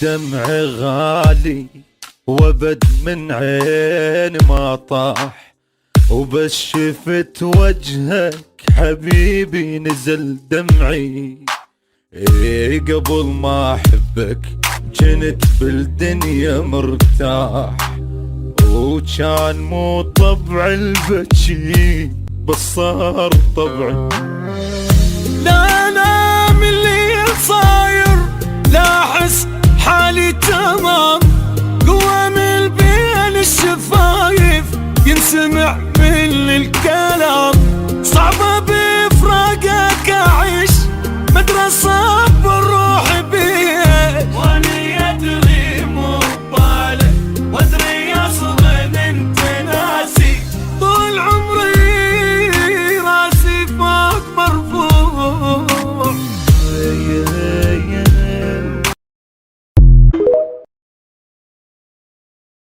دمعي غالي وابد من عين ما طاح، وبس شفت وجهك حبيبي نزل دمعي. قبل ما احبك كنت بالدنيا مرتاح، وكان مو طبع البكي بس صار طبعي. لا انا من اللي صاير